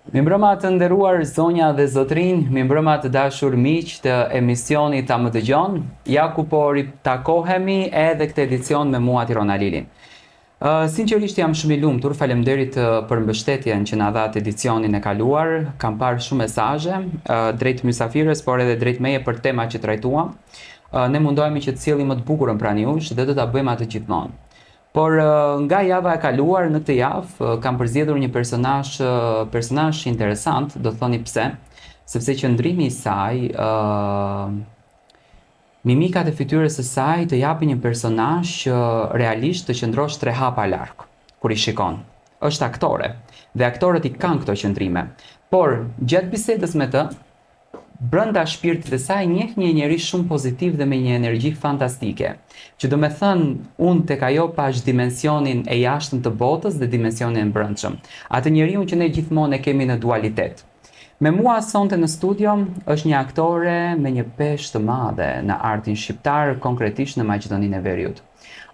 Mirëmbrëma të nderuar zonja dhe zotrinj, mirëmbrëma të dashur miq të emisionit Ta më dëgjon. Ja ku po ritakohemi edhe këtë edicion me mua Tirona Lilin. Sinqerisht jam shumë i lumtur, faleminderit për mbështetjen që na dhat edicionin e kaluar. Kam parë shumë mesazhe drejt mysafirës, por edhe drejt meje për tema që trajtuam. Ne mundohemi që të sjellim më të bukurën pranë jush dhe do ta bëjmë atë gjithmonë. Por nga java e kaluar në këtë javë kam përzgjedhur një personazh interesant, do thoni pse, sepse qëndrimi i saj, mimikat e fytyrës së saj të japin një personazh që realisht të qëndrosh 3 hapa larg kur i shikon. Është aktore dhe aktorët i kanë këto qëndrime. Por gjatë bisedës me të, brenda shpirtit të saj njeh një njerëz shumë pozitiv dhe me një energji fantastike, që do me thënë unë tek ajo pash dimensionin e jashtëm të botës dhe dimensionin e brendshëm. Atë njeriu që ne gjithmonë e kemi në dualitet. Me mua sonte në studio është një aktore me një peshë të madhe në artin shqiptar, konkretisht në Maqedoninë e Veriut.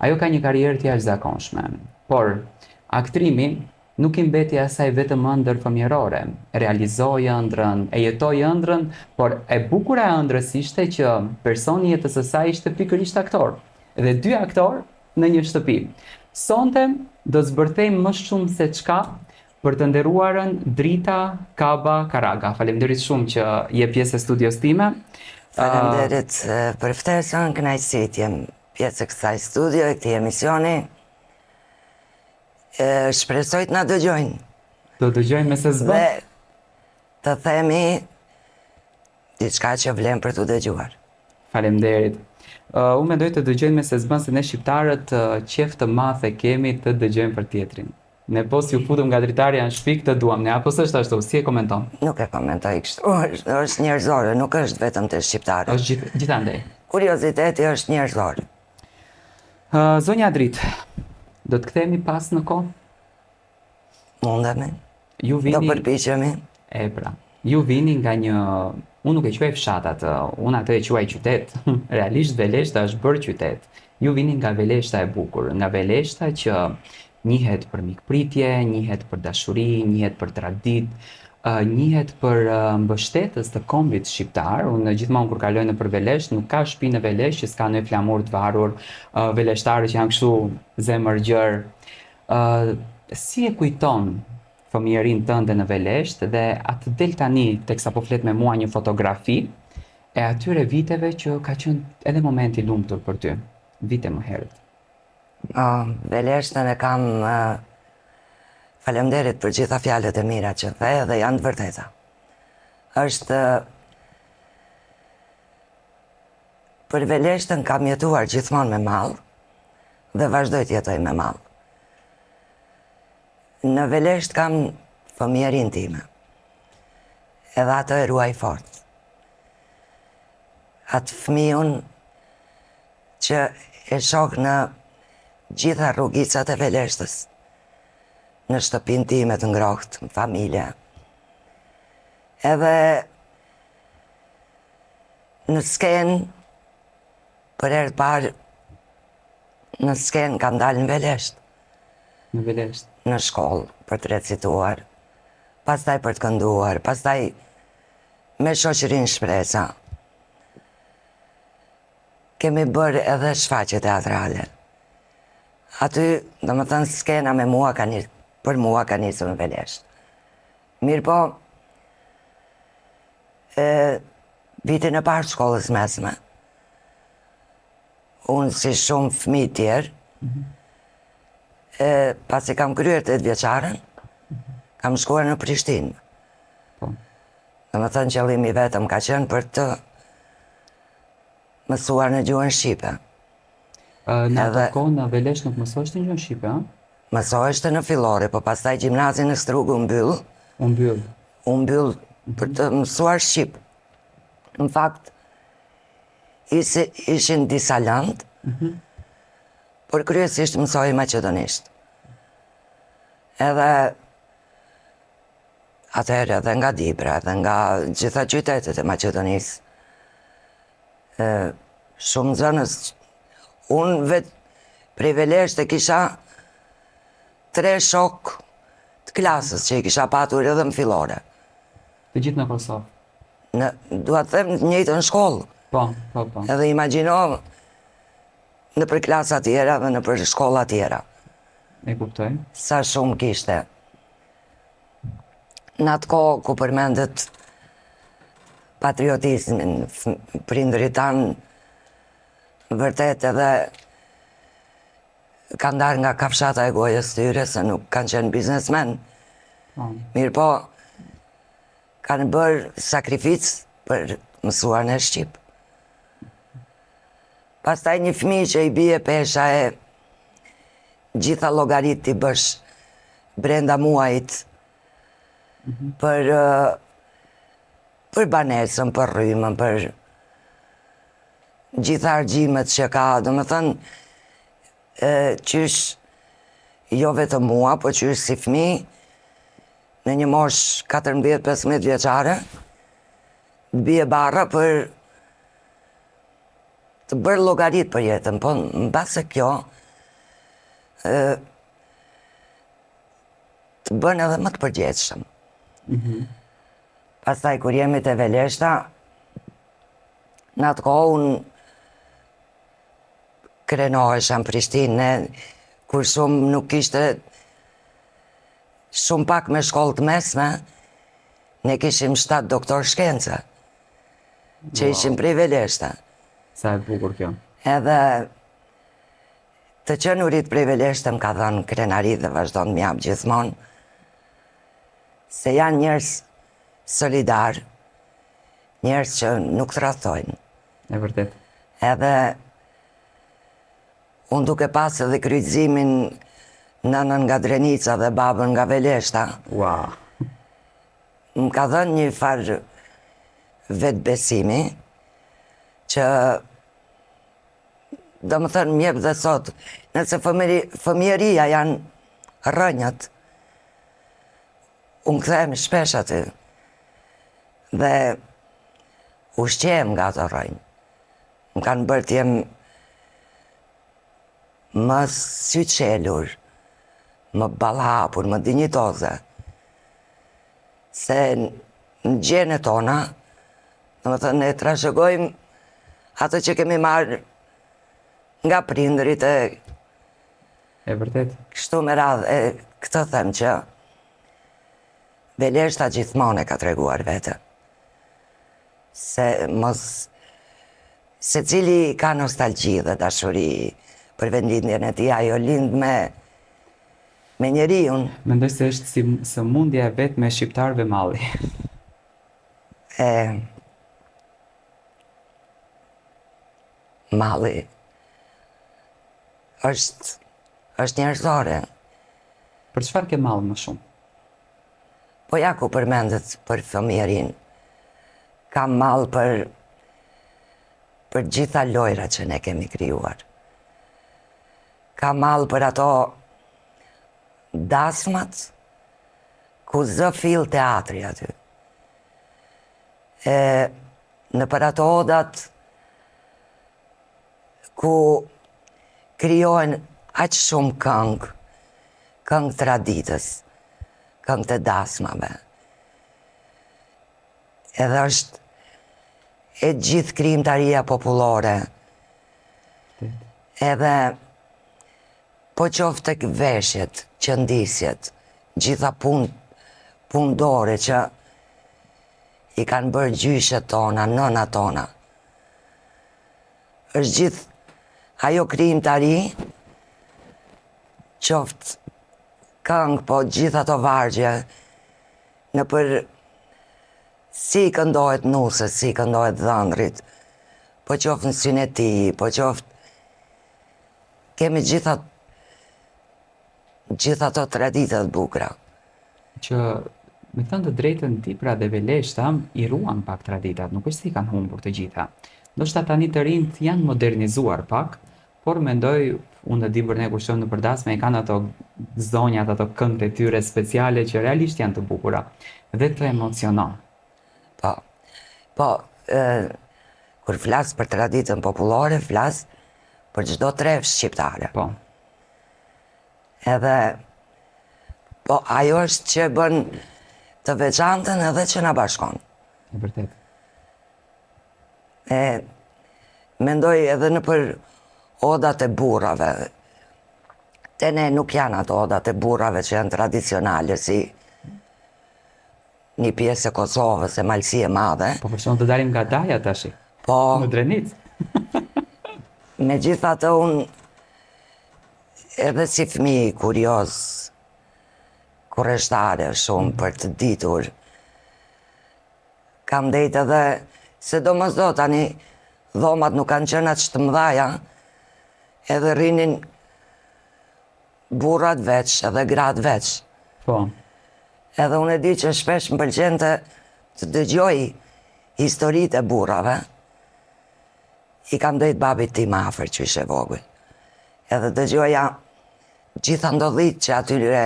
Ajo ka një karrierë të jashtëzakonshme, por aktrimi nuk i mbeti asaj vetëm ëndër fëmijërore. Realizoi ëndrrën, e jetoi ëndrrën, por e bukura e ëndrrës ishte që personi i jetës së saj ishte pikërisht aktor. Dhe 2 aktor në një shtëpi. Sonte do zbërthejmë më shumë se çka për të nderuarën Drita Kaba Karaga. Faleminderit shumë që je pjesë e studios time. Faleminderit për ftesën, kënaqësi të jem pjesë e kësaj studio, e këtij emisioni. Shpresoj të na dëgjojnë. Do dëgjojnë me se zbë. Dhe të themi diçka që vlen për të dëgjuar. Faleminderit. Unë mendoj të dëgjojnë me se zbën se ne shqiptarët qef të madh e kemi të dëgjojmë për tjetrin. Ne po si u futëm nga dritarja në shtëpi këtë duam ne, apo s'është ashtu? Si e komenton? Nuk e komentoj kështu. Është njerëzore, nuk është vetëm të shqiptarët. Është gjithandej. Kurioziteti është njerëzor. Zonja Dritë, do të kthehemi pas në kohë? Mundemi. Ju vini... Do përpiqemi. E pra, ju vini nga një... Unë nuk e quaj fshatat, unë atë e quaj qytet. Realisht Veleshta është bërë qytet. Ju vini nga Veleshta e bukur, nga Veleshta që njihet për mikpritje, njihet për dashuri, njihet për traditë, njihet për mbështetës të kombit shqiptar. Unë gjithmonë kur kaloj nëpër Veleshtë, nuk ka shtëpi në Veleshtë që s'ka ndonjë flamur të varur, veleshtarët që janë kështu zemër gjër. Si e kujton fëmijërinë tënde në Veleshtë dhe atë del tani teksa po flet me mua një fotografi e atyre viteve që ka qenë edhe momenti i lumtur për ty, vite më herët? Veleshtën e kam faleminderit për gjitha fjalët e mira që the dhe janë të vërteta. Është për Veleshtën kam jetuar gjithmonë me mall dhe vazhdoj të jetoj me mall. Në Veleshtë kam fëmijërinë time. Edhe ato e ruaj fort. Atë fëmijën që e shoh në gjitha rrugicat e Veleshtës, në shtëpinë time të ngrohtë, në familje. Edhe në skenë, për herë të parë, në skenë kam dalë në Veleshtë. Në Veleshtë? Në shkollë, për të recituar, pastaj për të kënduar, pastaj me shoqërinë Shpresa. Kemi bërë edhe shfaqje teatrale. Aty, do më thënë, skena me mua për mua ka nisur në Veleshtë. Mirë po, vitin e parë shkollës mesme, unë si shumë fëmijë tjerë, pasi kam kryer 8 vjeçaren, kam shkuar në Prishtinë. Do më thënë, qëllimi vetëm ka qenë për të mësuar në gjuhën shqipe. Në atë kohë në Veleshtë nuk mësoheshte në gjuhën shqipe, a? Mësoheshte në fillore, po pastaj gjimnazin në Strugu u mbyll. U mbyll. U mbyll për të mësuar shqip. Në fakt, ishin disa landë, por kryesisht mësoj maqedonisht. Edhe atëherë edhe nga Dibra, edhe nga gjitha qytetet e Maqedonisë. Shumë zënës, unë vetë prej Veleshtë e kisha 3 shok të klasës që i kisha patur edhe në fillore. Të gjithë në Kosovë. Dua të them të njëjtën shkollë. Po. Edhe imagjino në për klasa tjera dhe në për shkolla tjera. E kuptoj. Sa shumë kishte. Në atë kohë ku përmendet patriotizmin, prindërit tanë vërtet edhe kanë darë nga kafshata e gojës tyre, se nuk kanë qenë biznesmen. Mirë po, kanë bërë sakrificë për mësuar në Shqipë. Pastaj një fëmijë që i bie pesha e gjitha llogarit t'i bësh brenda muajit për banesën, për rrymën, për gjitha argjimet që ka, domethënë qysh jo vetëm mua, po qysh si fëmijë në një mosh 14-15 vjeçare, të bie barra për të bërë llogarit për jetën, po mbase kjo të bën edhe më të përgjegjshëm. Pastaj kur jemi te Veleshta, në atë kohë unë krenohesha në Prishtinë, kur shumë nuk ishte shumë pak me shkollë të mesme, ne kishim 7 doktor shkence, që ishim prej Veleshta. Sa e bukur kjo. Edhe të qenurit prej Veleshta më ka dhënë krenari dhe vazhdon të m'jap gjithmonë, se janë njerëz solidar, njerëz që nuk tradhtojnë. E vërtet. Edhe unë duke pas edhe kryqëzimin nënën nga Drenica dhe babën nga Veleshta, Wow. më ka dhënë një farë vetë besimi, që do më thënë mjep dhe sot, nëse fëmijëria janë rënjët, unë kthehem shpesh aty, dhe ushqehem nga ato rënjë. Më kanë bërë t'jem më syqelur, më ballhapur, më dinjitoze, se në gjenë tona, do më thënë ne trashëgojmë ato që kemi marrë nga prindërit E vërtet. kështu me radhë, këtë them që Veleshta gjithmonë e ka treguar vete. Se mos secili ka nostalgji dhe dashuri për vendlindjen e tij, ajo lind me njeriun. Mendoj se është si sëmundja e vetë me shqiptarëve malli. Malli është njerëzore. Për çfarë ke mall më shumë? Po ja ku përmendet për fëmijërinë. Kam mall për gjitha lojrat që ne kemi krijuar. Kam mall për ato dasmat ku zë fill teatri aty. Në për ato odat ku krijohen aq shumë këngë traditës, këngë të dasmave. Edhe është e gjithë krijimtaria popullore. Edhe po qoftë tek veshjet, qëndisjet, gjitha punëdore që i kanë bërë gjyshet tona, nëna tona. Është gjithë ajo krijimtari, qoftë këngë, po gjithë ato vargje, në për si këndohet nusës, si këndohet dhëndrit, po qoftë në syneti, po qoftë kemi gjitha ato traditat bukura. Që me thënë të drejtën Dipra dhe Veleshta i ruan pak traditat, nuk është se i kanë humbur të gjitha. Ndoshta tani të rinjt janë modernizuar pak, por mendoj, unë dhe Dibër ne kur shkojmë në përdasme, i kanë ato zonjat, ato këngët e tyre speciale që realisht janë të bukura dhe të emocionon. Po, kur flas për traditën popullore, flas për çdo trefsh shqiptare. Po. Edhe Po ajo është që bën të veçantën edhe që na bashkon. E vërtet. E mendoj edhe në për odat e burrave. Te ne nuk janë ato odat e burrave që janë tradicionale, si një pjesë e Kosovës, e Malësi e Madhe. Po për shkak të dalim nga Daja tash. Po, Në Drenicë. megjithatë unë edhe si fëmijë kurioz, kurreshtare shumë për të ditur, kam dhejtë edhe, se do mos do tani dhomat nuk kanë qenë aq të mëdhaja, edhe rrinin burrat veç, edhe gratë veç. Po. Edhe unë e di që shpesh më pëlqente të dëgjoj historitë e burrave. I kam dhejtë babit tim afër që ishe vogël. Edhe dëgjoja gjitha ndodhit që atyre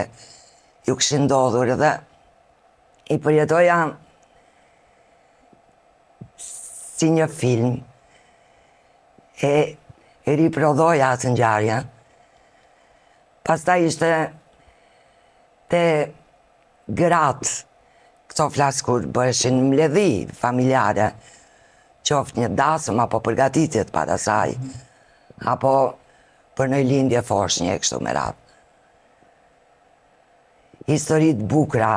ju këshin ndodhur edhe i përjetoja si një film e riprodhoja atë ngjarje. Pastaj ishte te gratë, këto flas kur bëheshin mbledhi familjare, qoftë një dasëm apo përgatitjet para saj, apo për në lindje foshnje e kështu me radhë. Historitë bukra,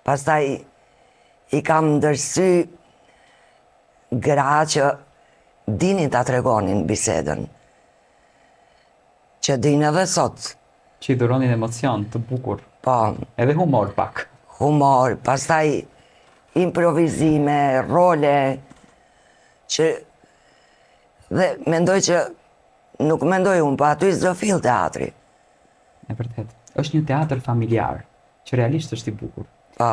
pastaj i kam ndërsy gra që dinin ta tregonin bisedën, që din edhe sot. Që i dhuronin emocion të bukur. Po, Edhe humor pak. humor, pastaj improvizime, role, që dhe mendoj që nuk mendoj unë, po aty s'do fill teatri. E vërtet. Është një teatr familjar, që realisht është i bukur. Po,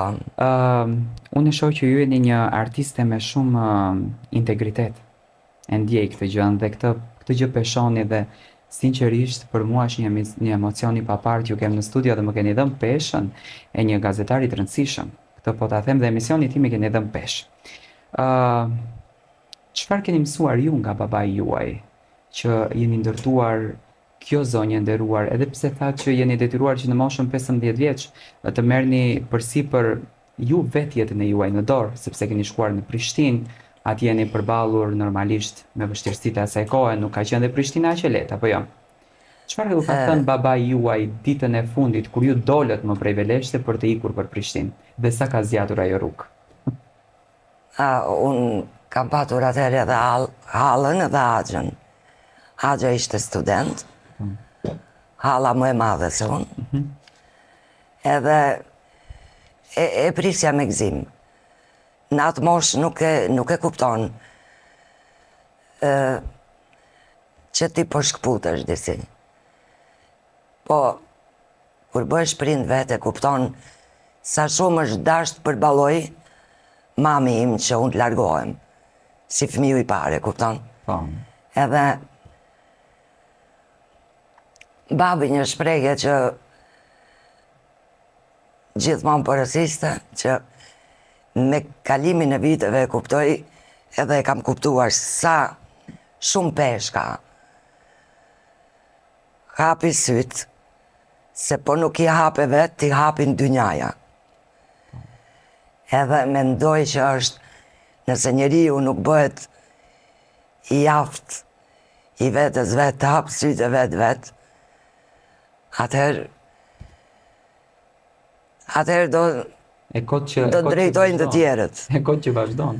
Unë e shoh që ju jeni një artiste me shumë integritet. E ndjej këtë gjë dhe këtë gjë peshoni dhe sinqerisht për mua është një emocion i papart. Ju kem në studio dhe më keni dhënë peshën e një gazetari të rëndësishëm. Këtë po ta them dhe emisioni tim e keni dhënë peshë. Çfarë keni mësuar ju nga babai juaj që jeni ndërtuar kjo zonjë e nderuar, edhe pse thatë që jeni detyruar që në moshën 15 vjeç të merrni përsipër ju vetë jetën e juaj në dorë, sepse keni shkuar në Prishtinë, atje jeni përballur normalisht me vështirësitë e asaj kohe, nuk ka qenë dhe Prishtina aq e lehtë, apo jo? Çfarë u ka thënë babai juaj ditën e fundit kur ju dolët më prej Veleshte për të ikur për Prishtinë? Dhe sa ka zgjatur ajo rrugë? unë kam patur atëherë edhe Hallën edhe Axhën. Axha ishte student, Halla më e madhe se unë. Edhe e prisja me gzim. Në atë moshë nuk e kupton që ti po shkputesh disi. Po, kur bëhesh prind vetë e kupton sa shumë është dasht përballoj mami im që unë të largohem. Si fëmiu i pare, kupton? Po. Edhe babi një shprehje që gjithmonë porosiste, që me kalimin e viteve e kuptoj edhe e kam kuptuar sa shumë peshka hapi syt, se po nuk i hape vetë, ti hapin dynjaja. Edhe mendoj që është, nëse njeriu nuk bëhet i aft i vetës vetë, të hapë sytë e vetë, atëherë do drejtojnë të tjerët. E kot që vazhdon.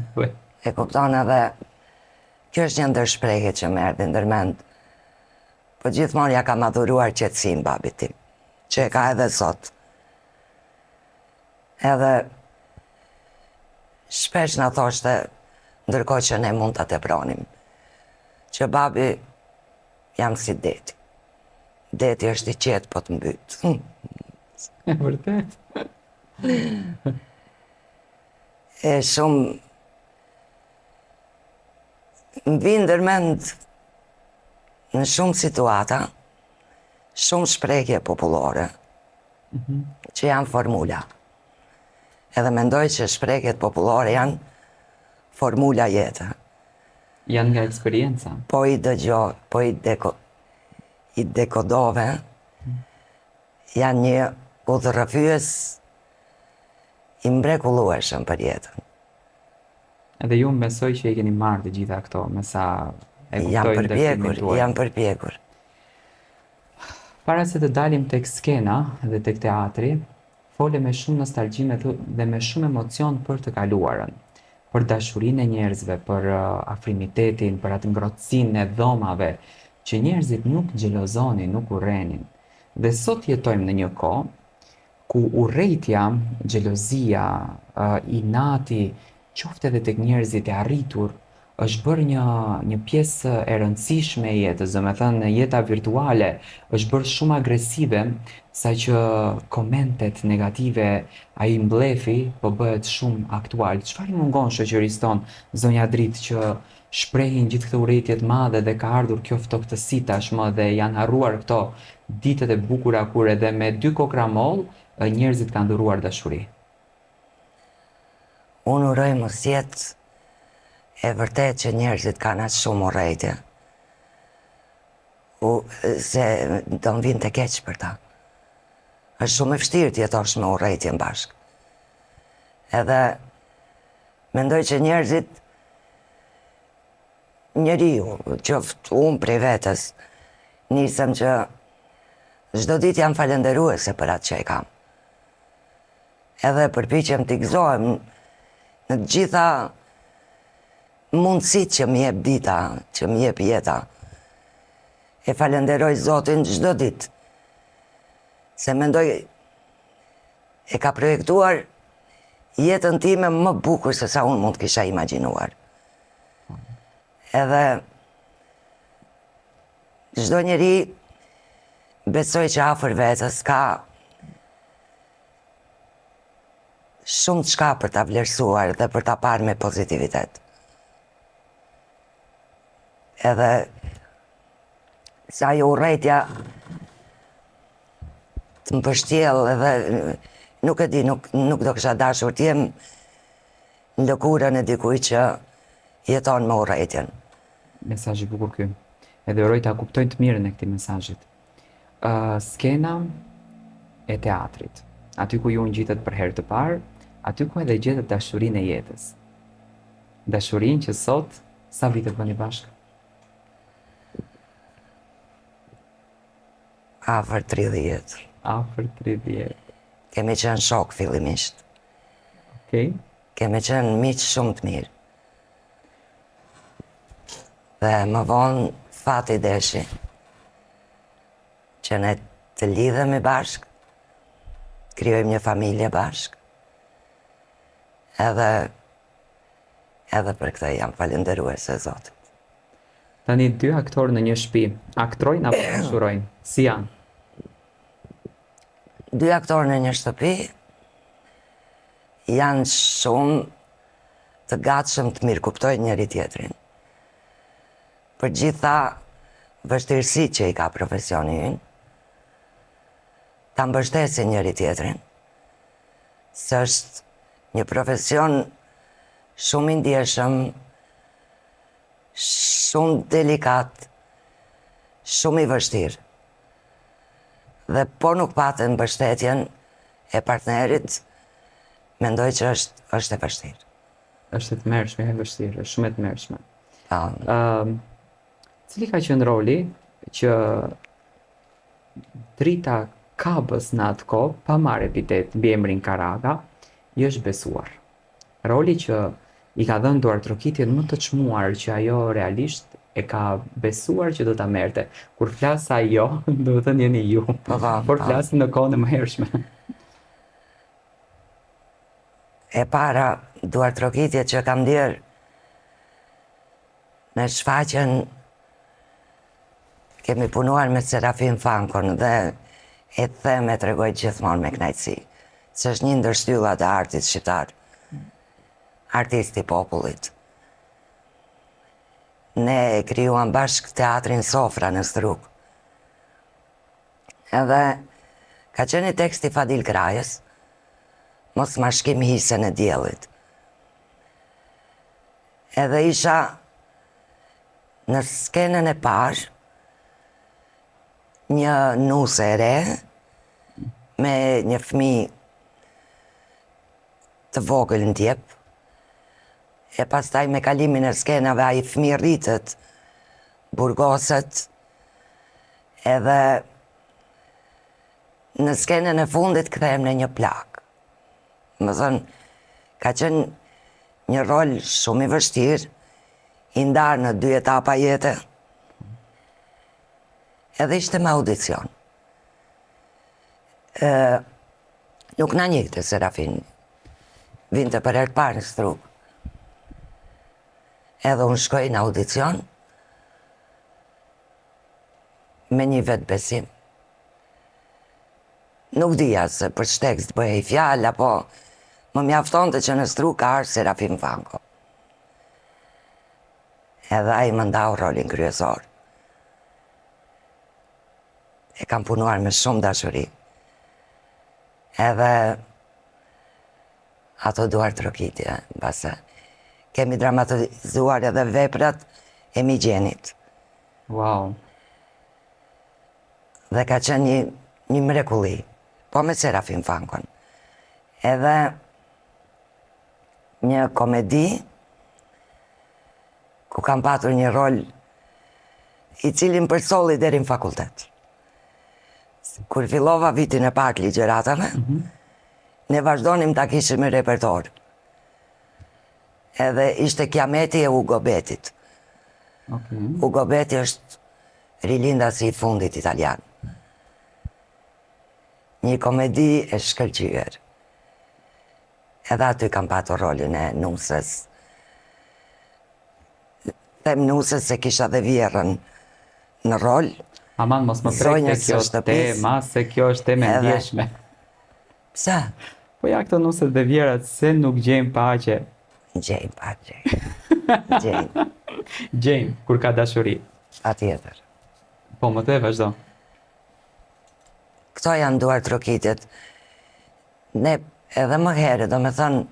E kupton edhe, kjo është një ndër shprehje që më erdhi ndërmend. Po gjithmonë ja ka madhuruar qetësinë babit tim, që e ka edhe sot. Edhe shpesh na thoshte, ndërkohë që ne mund ta tepronim, që babi jam si deti. Deti është i qetë po të mbyt. E vërtet. E shumë më vinë ndërmend në shumë situata, shumë shprehje popullore, që janë formula. Edhe mendoj që shprehjet popullore janë formula jete. Janë nga eksperienca. Po i dëgjoj, po i dekodove, janë një udhërrëfyes i mrekullueshëm për jetën. Edhe ju besoj që i keni marrë të gjitha këto, me sa e Jam kuptoj ndërtimin përpjekur, tuaj. jam përpjekur. Para se të dalim tek skena dhe tek teatri, fole me shumë nostalgji dhe me shumë emocion për të kaluarën, për dashurinë e njerëzve, për afrimitetin, për atë ngrohtësinë e dhomave, që njerëzit nuk xhelozonin, nuk urrenin. Dhe sot jetojmë në një kohë ku urrejtja, xhelozia, inati, qoftë edhe tek njerëzit e arritur, është bërë një pjesë e rëndësishme e jetës, do me thënë jeta virtuale është bërë shumë agresive, sa që komentet negative, ai mblefi, po bëhet shumë aktual. Çfarë i mungon shoqërisë tonë, zonja Dritë, që shprehin gjithë këto urrejtje të madhe dhe ka ardhur kjo ftohtësi tashmë dhe janë harruar këto ditët e bukura kur edhe me 2 kokra moll njerëzit kanë dhuruar dashuri. Unë uroj mos jetë e vërtet që njerëzit kanë aq shumë urrejtje. Se do më vinë të keq për ta. Është shumë e vështirë të jetosh me urrejtjen bashkë. Edhe mendoj që njerëzit, njeriu, qoftë unë prej vetës, nisem që çdo ditë jam falenderuese për atë që e kam. Edhe përpiqem t'i gëzohem në të gjitha mundësit që më jep dita, që më jep jeta. E falenderoj Zotin çdo ditë. Se mendoj e ka projektuar jetën time më bukur se sa unë mund të kisha imagjinuar. Edhe çdo njeri besoj që afër vetës ka shumë çka për ta vlerësuar dhe për ta parë me pozitivitet. Edhe sa jo urrejtja të më pështjell edhe nuk e di, nuk do kisha dashur të jem në lëkurën e dikujt që jeton me urrejtjen. Mesazh i bukur ky. Edhe uroj ta kuptojnë të mirën e këtij mesazhit. Skena e teatrit. Aty ku ju ngjitet për herë të parë, aty ku edhe gjetet dashurinë e jetës. Dashurinë që sot sa vite bëni bashkë? Afër 30. Afër 30. Kemi qenë shok fillimisht. Okej. Kemi qenë miq shumë të mirë. Dhe më vonë fati deshi që ne të lidhemi bashkë, krijojmë një familje bashkë. Edhe për këtë jam falenderuese Zotit. Tani 2 aktorë në një shtëpi, aktrojnë apo dashurojnë? Si janë? 2 aktorë në një shtëpi janë shumë të gatshëm të mirë kuptojnë njëri tjetrin. Për gjitha vështirësi që i ka profesioni ynë, ta mbështesin njëri tjetrin. Se është një profesion shumë i ndjeshëm, shumë delikat, shumë i vështirë. Dhe po nuk patën mbështetjen e partnerit, mendoj që është e vështirë. Është e tmerrshme, e vështirë, është shumë e tmerrshme. Po. Cili ka qenë roli që Drita Kabës në atë kohë, pa marrë epitet mbi emrin Karaga, i është besuar. Roli që i ka dhënë Duart Trokitjen më të çmuar që ajo realisht e ka besuar që do ta merrte. Kur flas ajo, do të thënë jeni ju. Por flasim në kohën e mëhershme. E para, Duart Trokitje që kam ndjerë në shfaqjen kemi punuar me Serafin Fankon dhe e them e tregoj gjithmonë me kënaqësi, se është një ndër shtyllat e artit shqiptar, artisti i popullit. Ne e krijuam bashkë teatrin Sofra në Strug. Edhe ka qenë teksti Fadil Krajës, Mos ma shkim hisën e diellit. Edhe isha në skenën e parë, një nuse e re, me një fëmijë të vogël në djep, e pastaj me kalimin e skenave ai fëmijë rritet, burgoset, edhe në skenën e fundit kthehem në një plak. Më thënë, ka qenë një rol shumë i vështirë, i ndarë në 2 etapa jete, edhe ishte me audicion. Nuk na njihte Serafin, vinte për herë të parë në Strug. Edhe unë shkoj në audicion me një vetë besim. Nuk dija se për shtekst bëhej fjalë, apo më mjaftonte që në Strug ka ardhur Serafin Vango. Edhe ai më ndau rolin kryesor. E kam punuar me shumë dashuri. Edhe ato duar trokitje, base. Kemi dramatizuar edhe veprat e Migjenit. Wow. Dhe ka qenë një mrekulli, po me Serafin Vangon. Edhe një komedi ku kam patur një rol i cili më përsolli deri në fakultet. Kur fillova vitin e parë ligjëratave, ne vazhdonim ta kishim në repertor. Edhe ishte Kiameti e Ugo Betit. Okay. Ugo Beti është rilindasi i fundit italian. Një komedi e shkëlqyer. Edhe aty kam patur rolin e nusës. Them nusës se kisha dhe vjerën në rol. Aman, mos më prekte kjo tema, se kjo është temë e ndjeshme. Pse? Po ja këto nusët dhe vjerat, se nuk gjejmë paqe. Gjejmë paqe. Gjejmë. Gjejmë, kur ka dashuri. Patjetër. Po, më të vazhdo. Këto janë duar trokitjet. Ne edhe më herë, do me thënë,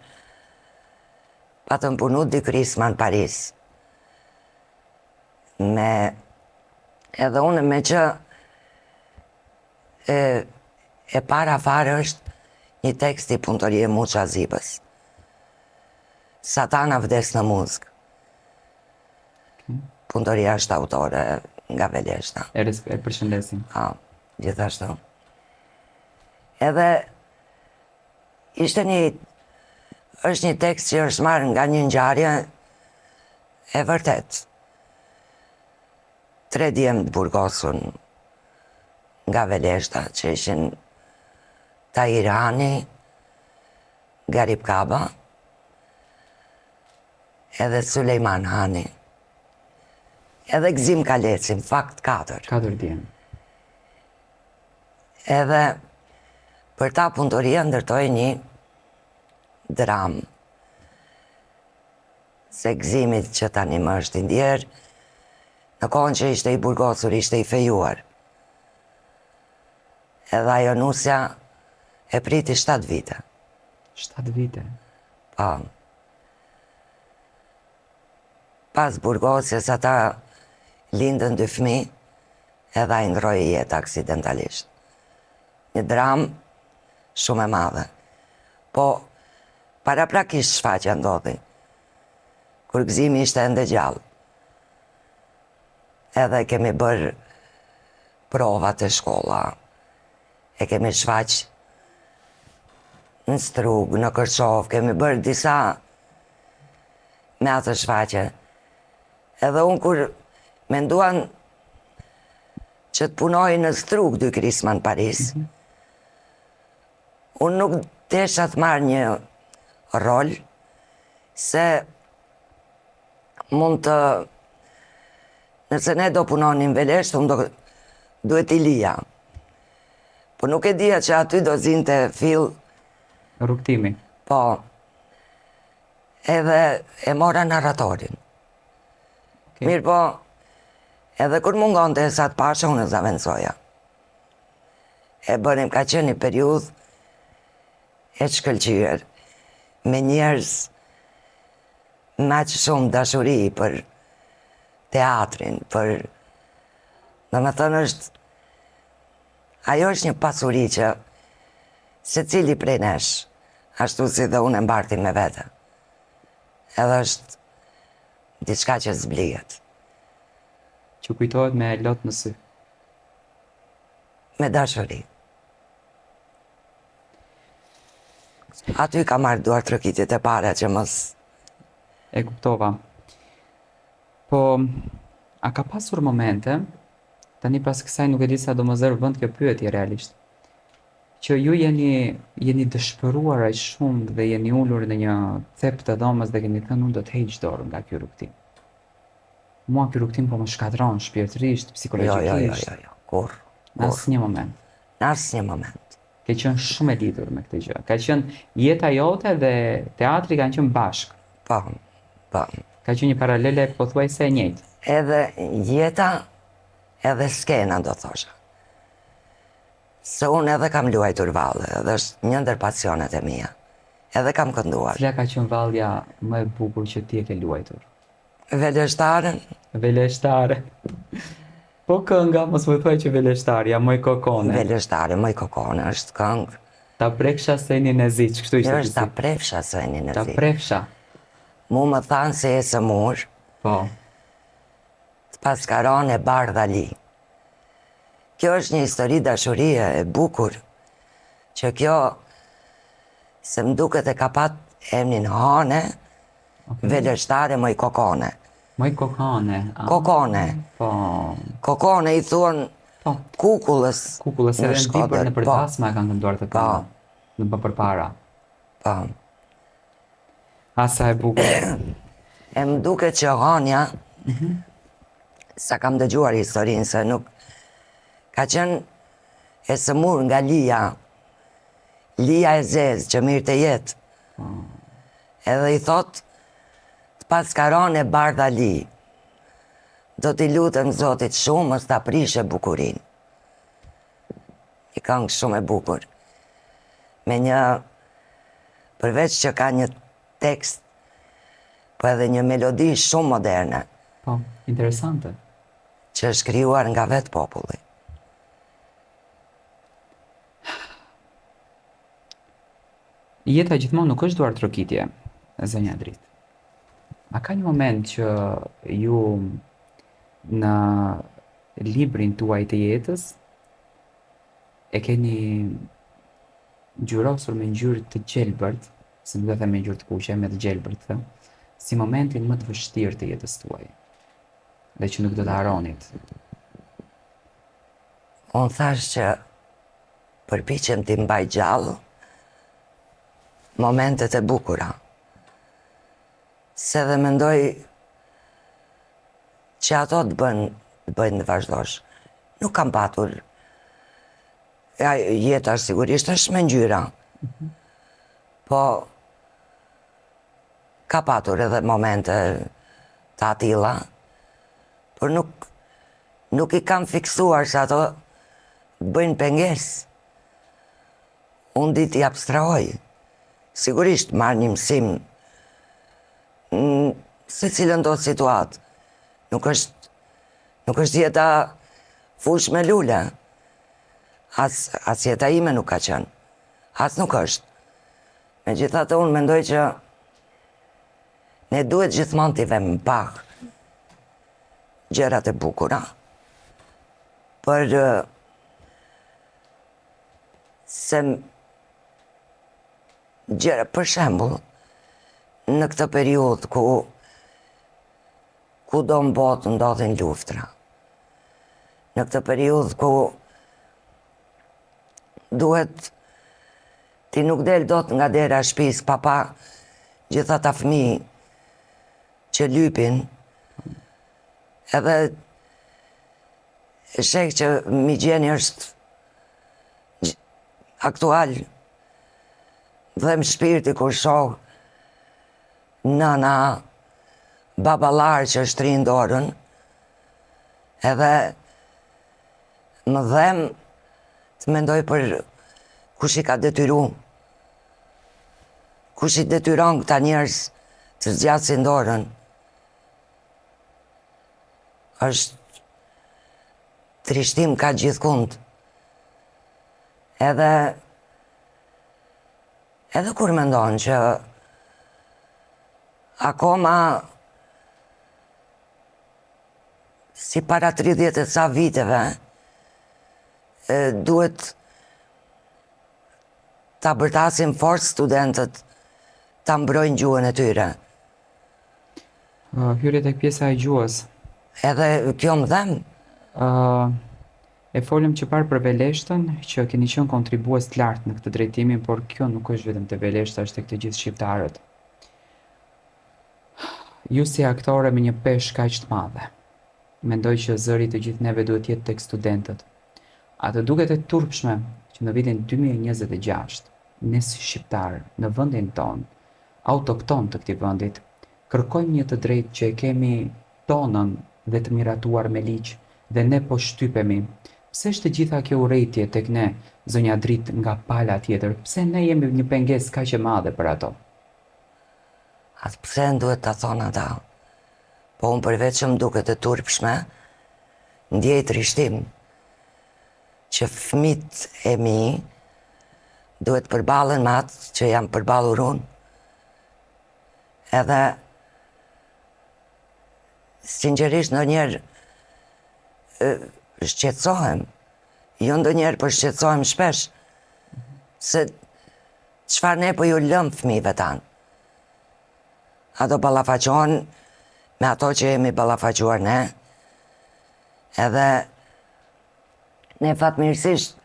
patëm punu dy krisma në Paris. Edhe unë me që e para fare është një tekst i Puntorie Muqa Zibës. Satana vdes në muzgë. Puntoria është autore nga Veleshta. E përshëndesim. Gjithashtu. Edhe është një tekst që është marrë nga një ngjarje e vërtet. 3 djemë të burgosun nga Veleshta, që ishin Tahirani, Garib Kaba, edhe Sulejman Hani, edhe Gzim Kaleci, në fakt 4. 4 djemë. Edhe për ta Puntoria ndërtoi një dramë. Se Gzimit që tani më është i ndjerë, në kohën që ishte i burgosur, ishte i fejuar. Edhe ajo nusja e priti 7 vite. 7 vite? Po. Pas burgosjes ata lindën 2 fëmijë, edhe ai ndroi jetë aksidentalisht. Një dramë shumë e madhe. Po, paraprakisht shfaqja ndodhi. Kur Gzimi ishte ende gjallë. Edhe kemi bërë provat e shkolla. E kemi shfaq në Strug, në Kërçov, kemi bërë disa me atë shfaqje. Edhe unë kur menduan që të punoj në Strug 2 krisma në Paris, unë nuk desha të marrë një rol, se mund të, nëse ne do punonim Veleshtë, unë duhet i lija. Po nuk e dija që aty do zinte fill. Rrugtimi. Po. Edhe e mora narratorin. Okay. Mirë po, edhe kur mungonte e sa të pasha, unë e zavencoja. E bënim, ka qenë një periudhë e shkëlqyer, me njerëz me aq shumë dashuri për teatrin, do me thënë ajo është një pasuri që se cili prej nesh, ashtu si dhe unë e mbarti me vete. Edhe është diçka që zblihet. Që kujtohet me lot në sy. Me dashuri. Aty ka marrë duar trokitjet e para që mos... E kuptova. Po, a ka pasur momente, tani pas kësaj nuk e di sa do më zërë vend kjo pyetje realisht, që ju jeni dëshpëruar aq shumë dhe jeni ulur në një cep të dhomës dhe keni thënë unë do të heq dorë nga ky rrugtim. Mua ky rrugtim po më shkatron shpirtërisht, psikologjikisht. Jo, kur. Në asnjë moment. Në asnjë moment. Ke qenë shumë e lidhur me këtë gjë. Ka qenë jeta jote dhe teatri kanë qenë bashkë. Po. Ka qenë një paralele pothuajse e njëjtë. Edhe jeta, edhe skena, do thosha. Se unë edhe kam luajtur valle, edhe është një ndër pasionet e mia. Edhe kam kënduar. Cila ka qenë vallja më e bukur që ti e ke luajtur? Veleshtaren. Veleshtare. Po kënga, mos më thuaj që veleshtarja, moj kokone. Veleshtare, moj kokone, është këngë. Ta preksha se një në ziç, kështu ishte. Është ta prefsha se një në Ta zi. prefsha. Mu më thanë se e së mur, Po. të paskaron e bardha li. Kjo është një histori dashurie e bukur, që kjo, se më duket e ka pat emnin Hane, veleshtare moj kokone. Moj kokone. Kokone. Po. Kokone i thuan Po. kukullës. Kukullës edhe në Shkodër, tipër në përdasma e kanë kënduar të këngë. Në më përpara. Po. Asa e bukur. E më duket që Hanja, sa kam dëgjuar historinë, se nuk ka qenë e sëmur nga Lija. Lija e zezë, që mirë të jetë. Edhe i thot, të paskaron e bardha li. Do t'i lutem Zotit shumë, mos ta prishe bukurin. I këngë shumë e bukur. Me një, përveç që ka një tekst, po edhe një melodi shumë moderne, Po, interesante. që është krijuar nga vetë populli. Jeta gjithmonë nuk është duar trokitje, zënja Dritë. A ka një moment që ju në librin tuaj të jetës e keni ngjyrosur me ngjyrë të gjelbërt, se nuk do të them me ngjyrë të kuqe, me të gjelbërt, si momentin më të vështirë të jetës tuaj, dhe që nuk do të haronit. Unë thash që përpiqem t'i mbaj gjallë momentet e bukura. Se dhe mendoj që ato të bëjnë të vazhdosh. Nuk kam patur. Ja, jeta sigurisht është me ngjyra. Po ka patur edhe momente të atilla, por nuk i kam fiksuar se ato bëjnë pengesë. Unë di t'i abstrahoj. Sigurisht marrë një mësim se cilën do situatë. Nuk është jeta fush me lule. As jeta ime nuk ka qenë. As nuk është. Megjithatë unë mendoj që ne duhet gjithmonë t'i vëmë pak gjërat e bukura. Për se gjëra, për shembull, në këtë periudhë ku do në botë ndodhin luftra. Në këtë periudhë ku duhet ti nuk del dot nga dera e shtëpisë pa gjitha ta fëmijë që lypin, edhe e sheh që migjeni është aktual. Dhem shpirti kur shoh nëna, baballar që shtrin dorën, edhe më dhem të mendoj për kush i ka detyru. Kush i detyron këta njerëz të zgjasin dorën. Është trishtim ka gjithkund. Edhe Edhe kur mendon që akoma si para 30 e ca viteve duhet ta bërtasin fort studentët ta mbrojnë gjuhën e tyre. Hyrje tek pjesa e gjuhës. Edhe kjo më dhem, E folëm që parë për Veleshtën, që keni qenë kontribues të lartë në këtë drejtimin, por kjo nuk është vetëm te Veleshta, është tek të gjithë shqiptarët. Ju si aktore me një peshë kaq të madhe, mendoj që zëri të gjithë neve duhet jetë tek studentët. A të duket e turpshme që në vitin 2026, ne si shqiptarë në vendin tonë, autokton të këtij vendit, kërkojmë një të drejtë që e kemi tonën dhe të miratuar me ligj, dhe ne po shtypemi. Pse është gjitha kjo urrejtje tek ne, zonja Drit, nga pala tjetër? Pse ne jemi një pengesë kaq e madhe për ato? atë pse në duhet ta thonë ata. Po unë përveç që më duket e turpshme, ndjej trishtim që fëmit e mi duhet përballen me atë që jam përballur unë. Edhe sinqerisht ndonjëherë shqetësohem. Jo ndonjëherë, por shqetësohem shpesh. Se çfarë ne po ju lëm fëmijëve tanë. Ato ballafaqohen me ato që jemi ballafaquar ne. Edhe ne fatmirësisht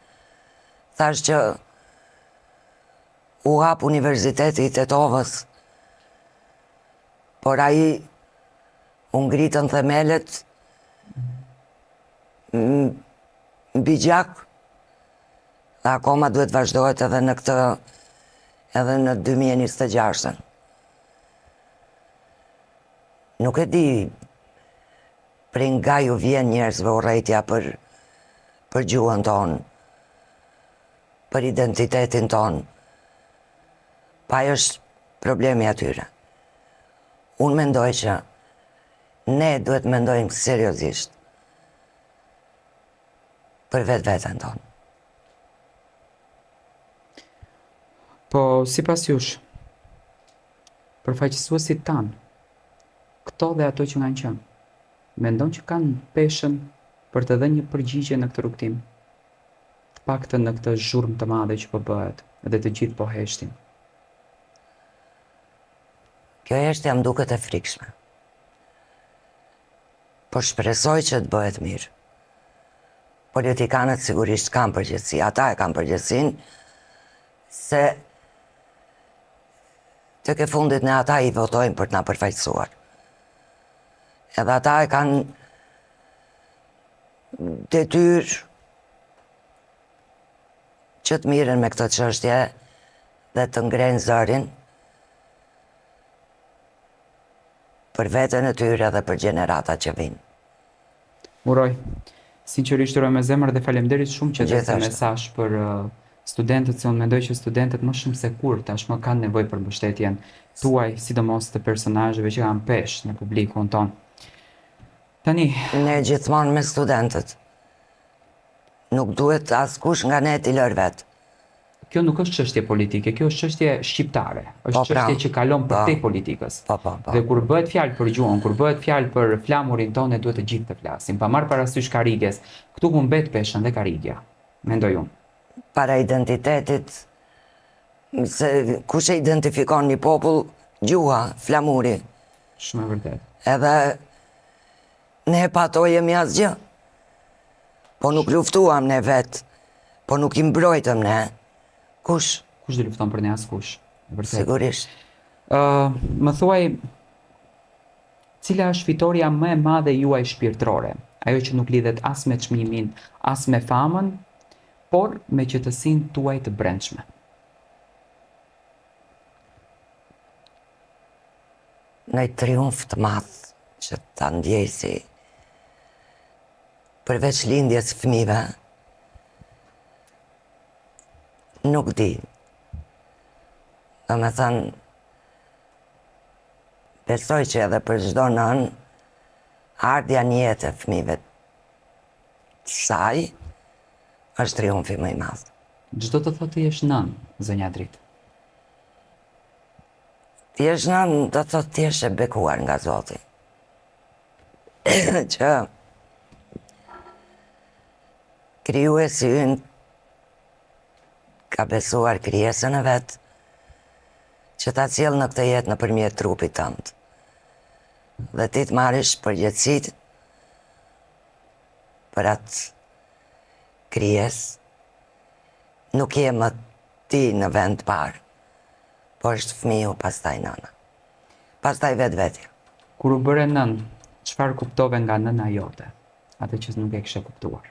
thash që u hap Universiteti i Tetovës, por ai u ngritën themelet mbi gjak dhe akoma duhet vazhdohet edhe në këtë, edhe në 2026. Nuk e di prej nga ju vjen njerëzve urrejtja për gjuhën tonë, për identitetin tonë. Pa është problemi atyre. Unë mendoj që ne duhet mendojmë seriozisht për vetë-veten tonë. Po, sipas jush, përfaqësuesit tanë, këto dhe ato që kanë qenë, mendon që kanë peshën për të dhënë një përgjigje në këtë rrugtim? Të paktën në këtë zhurmë të madhe që po bëhet, dhe të gjithë po heshtin. Kjo jam duket e frikshme. Po shpresoj që të bëhet mirë. Politikanët sigurisht kanë përgjegjësi, ata e kanë përgjegjësinë se të ke fundit ne ata i votojnë për të na përfaqësuar. Edhe ata e kanë detyrë që të miren me këtë çështje dhe të ngrenë zërin për veten e tyre dhe për gjeneratat që vinë. Uroj, sinqerisht uroj me zemër dhe faleminderit shumë që dhe mesazh për studentët, se unë mendoj që studentët më shumë se kur tashmë kanë nevojë për mbështetjen tuaj, sidomos të personazheve që kanë peshë në publikun ton. Tani, ne gjithmonë me studentët. Nuk duhet askush nga ne t'i lër vetë. Kjo nuk është çështje politike, kjo është çështje shqiptare. Është çështje që kalon përtej politikës. Dhe kur bëhet fjalë për gjuhën, kur bëhet fjalë për flamurin tonë, duhet të gjithë të flasim. Pa marrë parasysh karrigjes, këtu ku mbet peshën dhe karrigja, mendoj unë. Para identitetit, se kush e identifikon një popull, gjuha, flamuri. Shumë e vërtet. Edhe ne pa to jemi asgjë. Po nuk luftuam ne vetë, po nuk i mbrojtëm ne. Kush? Kush do lufton për ne, askush. Vërtet. Sigurisht. Më thuaj, cila është fitoria më e madhe juaj shpirtërore? Ajo që nuk lidhet as me çmimin, as me famën, por me qetësinë tuaj të brendshme. Në triumf të madh që ta ndjej si përveç lindjes fëmijëve, nuk di. Domethënë, besoj që edhe për çdo nën, ardhja në jetë e fëmijëve të saj është triumfi më i madh. Çdo të thotë jesh nën, zonja Drit. Jesh nën do të thotë t'jesh e bekuar nga Zoti. Që krijuesi ynë ka besuar krijesën e vet që ta sjell në këtë jetë nëpërmjet trupit tënd. Dhe ti të marrësh përgjegjësitë për atë krijesë. Nuk je më ti në vend parë, po është fëmiu, pastaj nëna. Pastaj vetvetja. Kur u bëre nën, çfarë kuptove nga nëna jote? Atë që nuk e kishe kuptuar.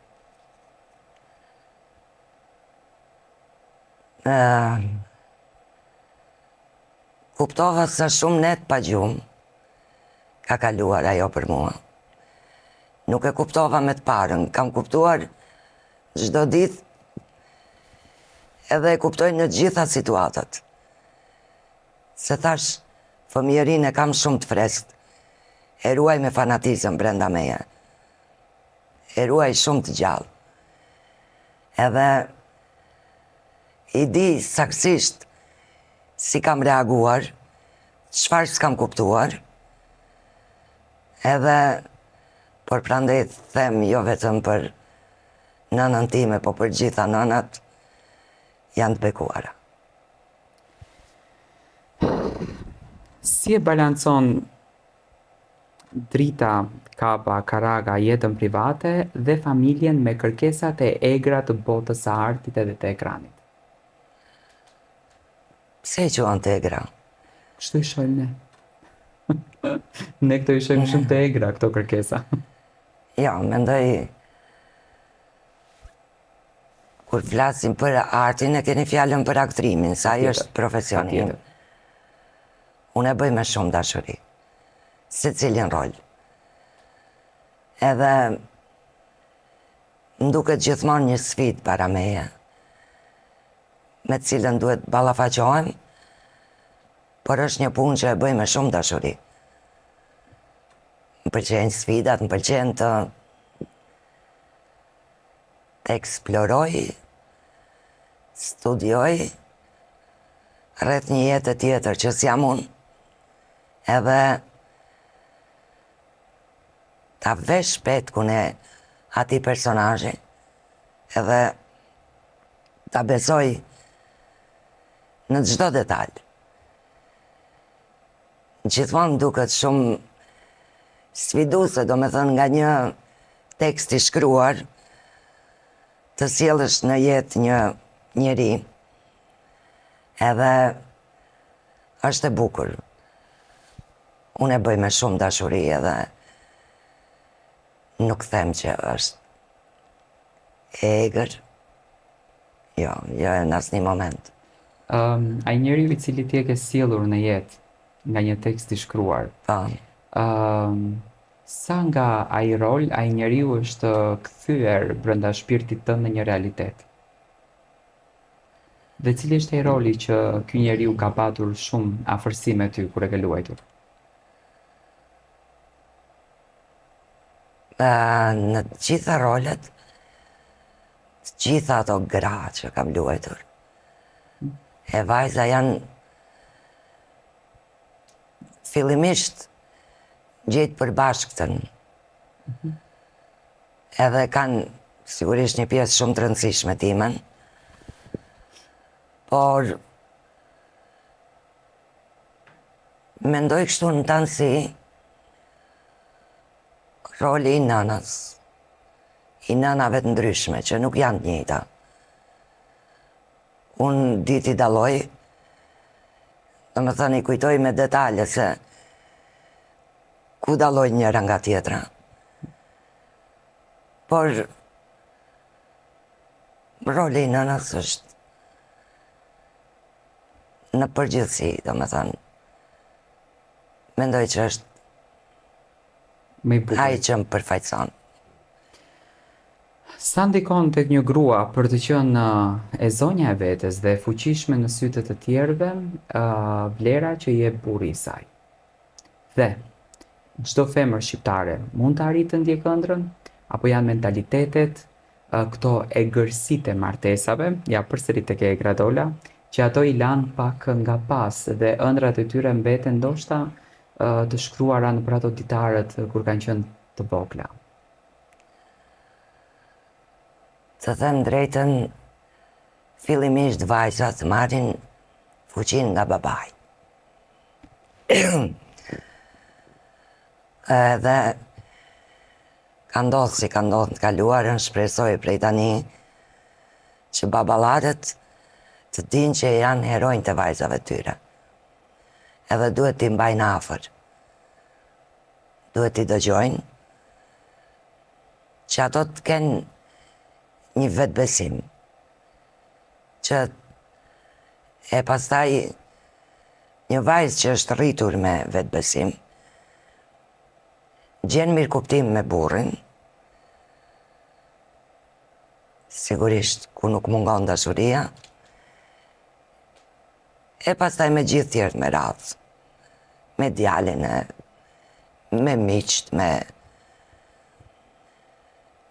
Kuptova se shumë net pa gjumë ka kaluar ajo për mua. Nuk e kuptova me të parën, kam kuptuar çdo ditë edhe e kuptoj në gjitha situatat. Se thash, fëmijërinë e kam shumë të freskët, e ruaj me fanatizëm brenda meje, e ruaj shumë të gjallë. Edhe i di saktësisht si kam reaguar, çfarë s'kam kuptuar, edhe por prandaj them jo vetëm për nënën time, po për gjitha nënat janë të bekuara. Si e balancon drita, kapa, karaga, jetën private dhe familjen me kërkesat e egra të botës së artit edhe të ekranit? Pse i quan të egra? Kështu i shohim ne. Ne këto i shohim shumë të egra këto kërkesa. Jo, mendoj kur flasim për artin e keni fjalën për aktrimin, sa ajo është profesioni im. Unë e bëj me shumë dashuri, se cilin rol. Edhe më duket gjithmonë një sfidë para meje, me cilën duhet ballafaqohem, por është një punë që e bëj me shumë dashuri. Më pëlqejnë sfidat, më pëlqen të eksploroj, studioj rreth një jetë tjetër që s'jam unë, edhe ta vesh petkun e atij personazhi, edhe ta besoj në çdo detaj. Gjithmonë duket shumë sfiduese, domethënë nga një tekst i shkruar të sjellësh në jetë një njeri, edhe është e bukur. Unë e bëj me shumë dashuri edhe nuk them që është e egër. Jo, jo në asnjë moment. Ai njeriu i cili ti e ke sjellur në jetë nga një tekst i shkruar, Po. sa nga ai rol, ai njeriu është kthyer brenda shpirtit tënd në një realitet? Dhe cili është ai roli që ky njeriu ka patur shumë afërsi me ty kur e ke luajtur? Në të gjitha rolet, të gjitha ato gra që kam luajtur, e vajza janë fillimisht gjetë përbashkëtën. Edhe kanë sigurisht një pjesë shumë të rëndësishme timen, por mendoj kështu në tanësi roli i nënës, i nënave të ndryshme, që nuk janë të njëjta. Unë ditë i dalloj, domethënë i kujtoj me detale se ku dallojnë njëra nga tjetra. Por roli i nënës është në përgjithësi, domethënë mendoj që është Me i bukur. ai që më përfaqëson. Sa ndikon tek një grua për të qenë e zonja e vetes dhe e fuqishme në sytë të tjerëve, vlera që i jep burri i saj? Dhe çdo femër shqiptare mund të arrijë të ndjekë ëndrrën, apo janë mentalitetet, këto egërsitë e martesave, ja përsëri tek e Gradola, që ato i lanë pak nga pas dhe ëndrat e tyre mbeten ndoshta të shkruara në për ato ditarët kur kanë qenë të vogla. Të them drejtën, fillimisht vajzat marrin fuqin nga babai. Edhe ka ndodhë si ka ndodhë në kaluarën, shpresoj prej tani që baballatët të dinë që janë herojnë të vajzave tyre. Edhe duhet t'i mbajnë afër. Duhet t'i dëgjojnë që ato të kenë një vetbesim. Që e pastaj një vajzë që është rritur me vetbesim, gjen mirë kuptim me burrin, sigurisht ku nuk mungon dashuria, e pastaj me gjithë tjerët me radhë, me djalin, me miqt,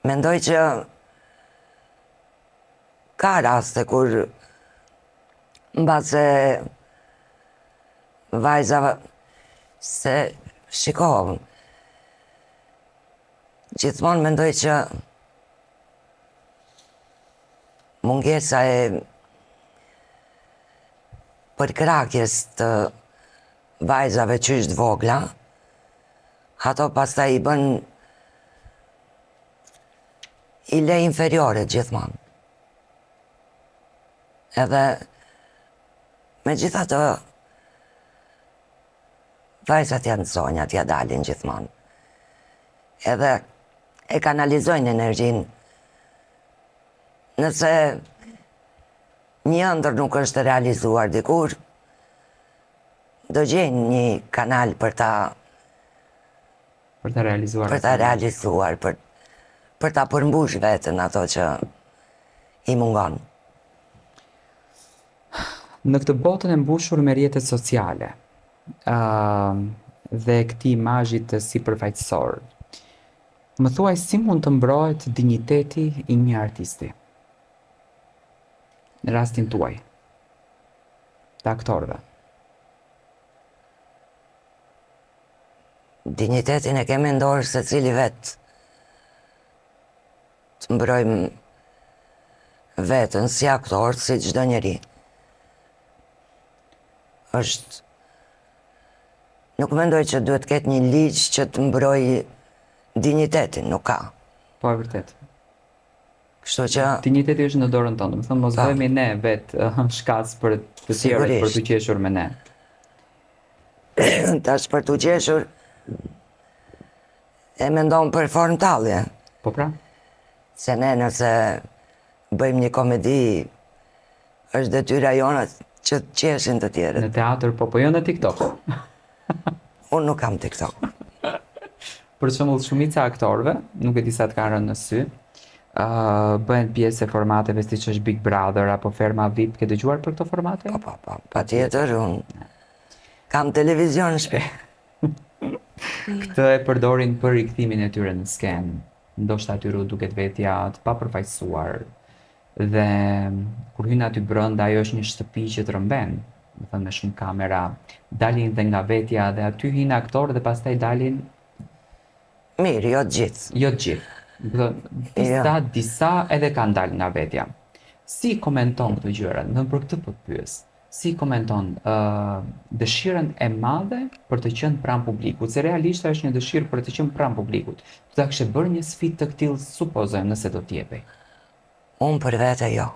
mendoj që ka raste kur mbase vajzave se shiko, gjithmonë mendoj që mungesa e përkrakjes të vajzave qysh të vogla, ato pastaj i bën i le inferiore gjithmonë. Edhe me gjitha të vajzat janë zonjat, ja dalin gjithmonë. Edhe e kanalizojnë energjin. Nëse një ëndër nuk është realizuar dikur, do gjejnë një kanal për ta realizuar, për ta përmbush vetën ato që i mungon. Në këtë botën e mbushur me rrjetet sociale dhe këtij imazhit të sipërfaqësor, më thuaj si mund të mbrohet dinjiteti i një artisti? Në rastin tuaj, të aktorëve. Dinjitetin e kemi në dorë se cili vetë të mbrojmë vetën si aktor, si çdo njeri. Nuk mendoj që duhet ketë një ligj që të mbroj dinjitetin, nuk ka. Po, e vërtet. Kështu që dinjiteti është në dorën tonë, do të thënë mos bëhemi ne vetë shkas për të tjerët për të qeshur me ne. Tash për të qeshur e mendon për formë tallje. Po pra? Se ne nëse bëjmë një komedi, është detyra jona që të qeshin të tjerët. Në teatr, po jo në TikTok. Unë nuk kam TikTok. Për shembull, shumica aktorëve, nuk e di sa të kanë rënë në sy, bëhen pjesë e formateve siç është Big Brother apo Ferma VIP, ke dëgjuar për këto formate? Po, patjetër, unë kam televizion në shtëpi. Këtë e përdorin për rikthimin e tyre në skenë. Ndoshta atyre u duket vetja të papërfaqësuar. Dhe kur hyn aty brenda, ajo është një shtëpi që të rëmben, do të thënë me shumë kamera, dalin dhe nga vetja dhe aty hyn aktorë dhe pastaj dalin mirë, jo të gjithë. Jo të gjithë. Do të thënë disa edhe kanë dalë nga vetja. Si komenton këto gjëra? Do për këtë po të pyes. Si komenton dëshirën e madhe për të qenë pranë publikut, se realisht është një dëshirë për të qenë pranë publikut. Do ta kishe bërë një sfidë të tillë, supozojmë, nëse do të jepej. Unë për vete jo.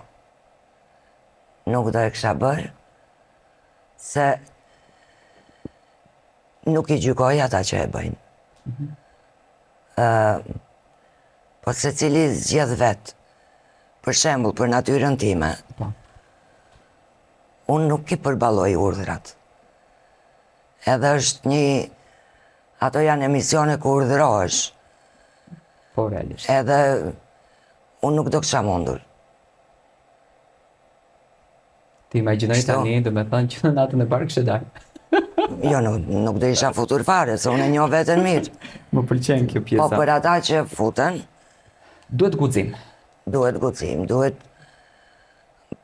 Nuk do e kisha bërë, se nuk i gjykoj ata që e bëjnë. Po se cili zgjedh vetë, për shembull, për natyrën time, unë nuk i përballoj urdhrat. Edhe është një, ato janë emisione ku urdhërohesh. Po, realisht. Edhe unë nuk do kisha mundur. Ti imagjinoj tani, do me thënë që në natën e parë kishe dalë. Jo, nuk do isha futur fare, se unë e njoh veten mirë. Më pëlqen kjo pjesa. Po për ata që futen, duhet guxim. Duhet.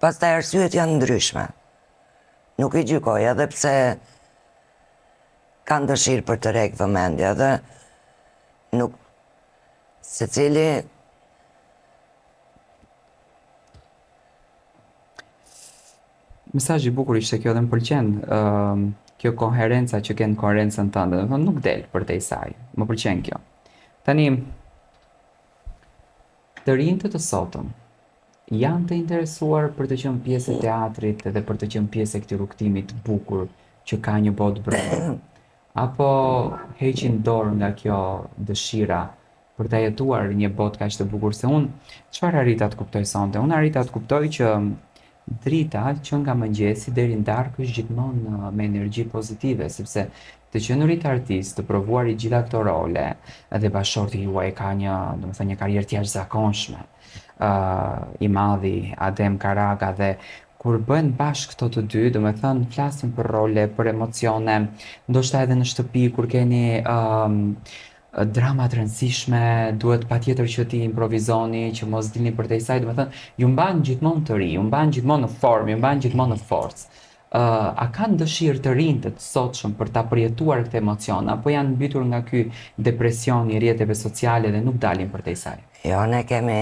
Pastaj arsyet janë ndryshme. nuk i gjykoj, edhe pse kanë dëshirë për të rejkë vëmendje, edhe nuk se cili Mesazhi i bukur ishte kjo dhe më pëlqen kjo koherenca që ke në koherencën tënde, do të thonë nuk del përtej saj. Më pëlqen kjo. Tani të rinjtë të sotëm janë të interesuar për të qenë pjesë e teatrit edhe për të qenë pjesë e këtij rrugtimi të bukur që ka një botë brenda. Apo heqin dorë nga kjo dëshira për ta jetuar një botë kaq të bukur se unë çfarë arrita të kuptoj sonte? Unë arrita të kuptoj që drita që nga mëngjesi deri në darkë është gjithmonë me energji pozitive, sepse të qenurit artist, të provuar i gjitha këto role, edhe bashorti juaj ka një, domethënë një karrierë të jashtëzakonshme, i madhi Adem Karaga dhe kur bëhen bashkë këto të dy, domethënë flasin për role, për emocione, ndoshta edhe në shtëpi kur keni drama të rëndësishme, duhet patjetër që ti improvizoni, që mos dilni përtej saj, domethënë ju mban gjithmonë të ri, ju mban gjithmonë në formë, ju mban gjithmonë në forcë. A kanë dëshirë të rinjtë të sotshëm për ta përjetuar këtë emocion, apo janë mbytur nga ky depresion i rrjeteve sociale dhe nuk dalin përtej saj? Jo, ne kemi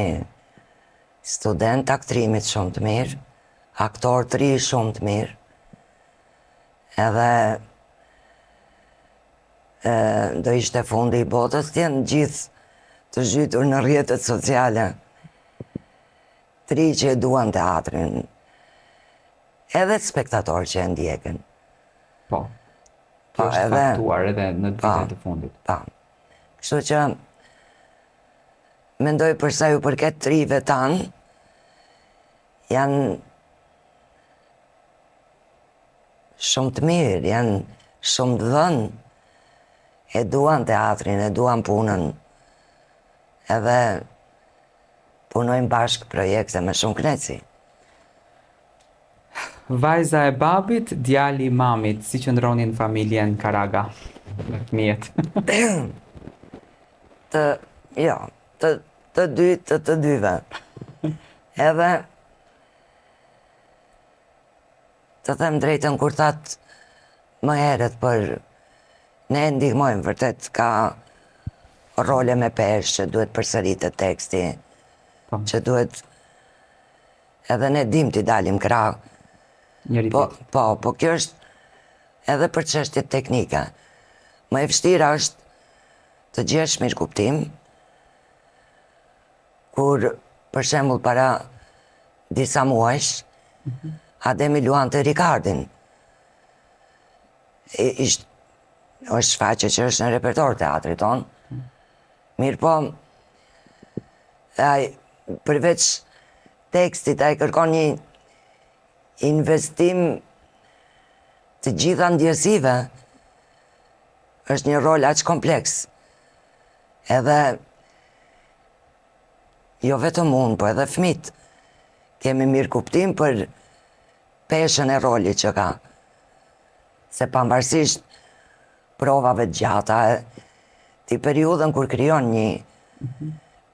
student aktrimit shumë të mirë, aktor të ri shumë të mirë, edhe do ishte fundi i botës të janë gjithë të zhytur në rrjetet sociale, të ri që e duan teatrin, edhe spektatorë që e ndjekën. Po. Kjo është faktuar edhe në vitet e fundit. Po. Kështu që mendoj për sa ju përket të rive tanë, janë shumë të mirë, janë shumë të dhënë, e duan teatrin, e duan punën, edhe punojnë bashkë projekte me shumë kënaqësi. Vajza e babit, djali i mamit, si qëndronin familjen Karaga me fëmijët? Të dyve. Edhe të them drejtën kur thatë më herët për ne ndihmojmë vërtet, ka role me peshë që duhet përsëritet teksti, që duhet edhe ne dim t'i dalim krah. Njëri tjetrit. Po kjo është edhe për çështjet teknike. Më e vështira është të gjesh mirë kuptim, kur për shembull para disa muajsh, Ademi luante Ricardin. është shfaqe që është në repertor teatrit tonë. Mirë po, përveç tekstit, ai kërkon një investim të gjitha ndjesive, është një rol aq kompleks. Edhe, jo vetëm unë, po edhe fëmijët, kemi mirë kuptim për peshën e rolit që ka. Se pavarësisht provave të gjata, ti periudhën kur krijon një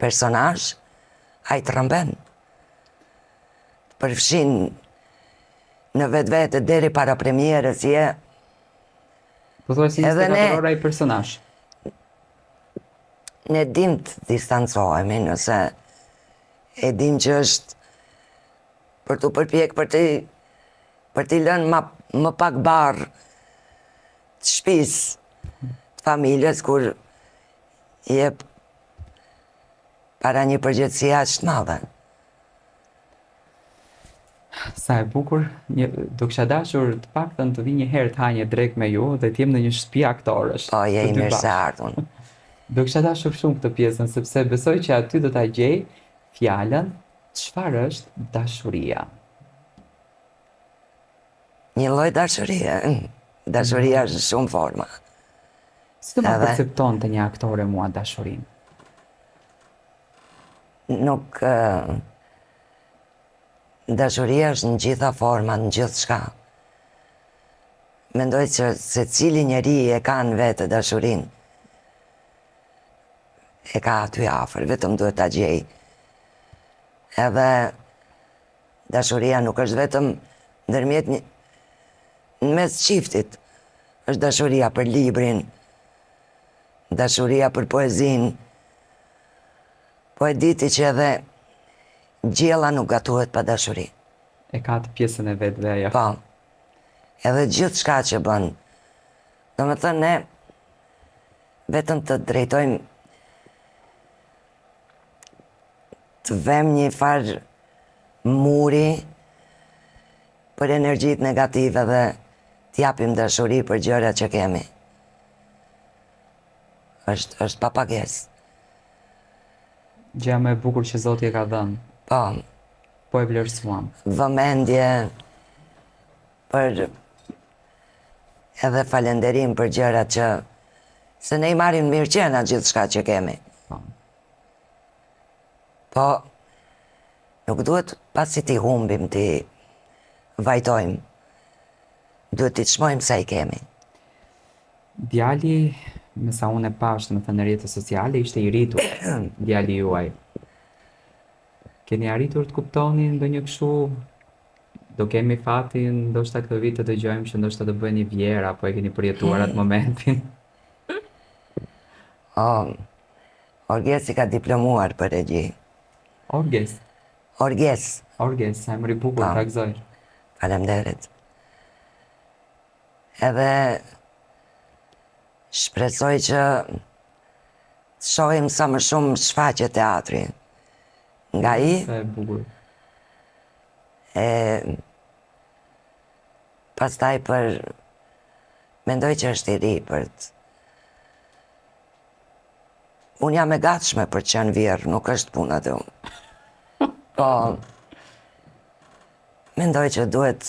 personazh, ai të rrëmben. Përfshin në vetvete deri para premierës je. Po thua si Edhe ishte ne- katërora i personazh. Ne dim të distancohemi nëse e dim që është për t'u përpjek për t'i lënë më pak barë të shtëpisë, të familjes, kur jep para një përgjegjësie aq të madhe. Sa e bukur, do kisha dashur të paktën të vi një herë të ha një drek me ju dhe të jem në një shtëpi aktorësh. Po, je të i dy mirë se bashkë. ardhun. Do kisha dashur shumë këtë pjesën, sepse besoj që aty do ta gjej fjalën çfarë është dashuria. Një lloj dashurie. Dashuria është shumë forma. Si do ma Edhe- percepton të një aktore mua dashurinë? Nuk dashuria është në gjitha format, në gjithë shka. Mendoj që se cili njeri e ka në vete dashurin, e ka aty afër, vetëm duhet ta gjej. Edhe dashuria nuk është vetëm ndërmjet në mes qiftit është dashuria për librin, dashuria për poezin, po e diti që edhe gjella nuk gatuhet pa dashuri. E ka të pjesën e vetë dhe ajo. Po, edhe gjithë shka që bën. Do me thënë, ne vetëm të drejtojmë të vëm një farë muri për energjit negative dhe t'japim dashuri për gjërat që kemi. është pa pagesë. Gjëja më e bukur që Zoti e ka dhënë, Po, po e vlerësuam. vëmendje për edhe falenderim për gjërat që se ne i marrim mirë qena gjithë shka që kemi. Po. Po, nuk duhet pasi t'i humbim, t'i vajtojmë. Duhet t'i çmojmë sa i kemi. Djali, me sa unë e pash në thënë në rrjetet sociale, ishte i rritur, djali juaj. Keni arritur të kuptoni ndonjë kështu? Do kemi fatin, ndoshta këtë vit të dëgjojmë që ndoshta do bëheni vjera, apo e keni përjetuar atë momentin? Orgesi ka diplomuar për regji. Orges, Orges, sa emri bukur, Po. trakzoj. faleminderit. Edhe shpresoj që të shohim sa më shumë shfaqje teatri. Nga i, Sa e bukur. pastaj mendoj që është i ri për të. Unë jam e gatshme për të qenë vjerë, nuk është puna të unë. Po, mendoj që duhet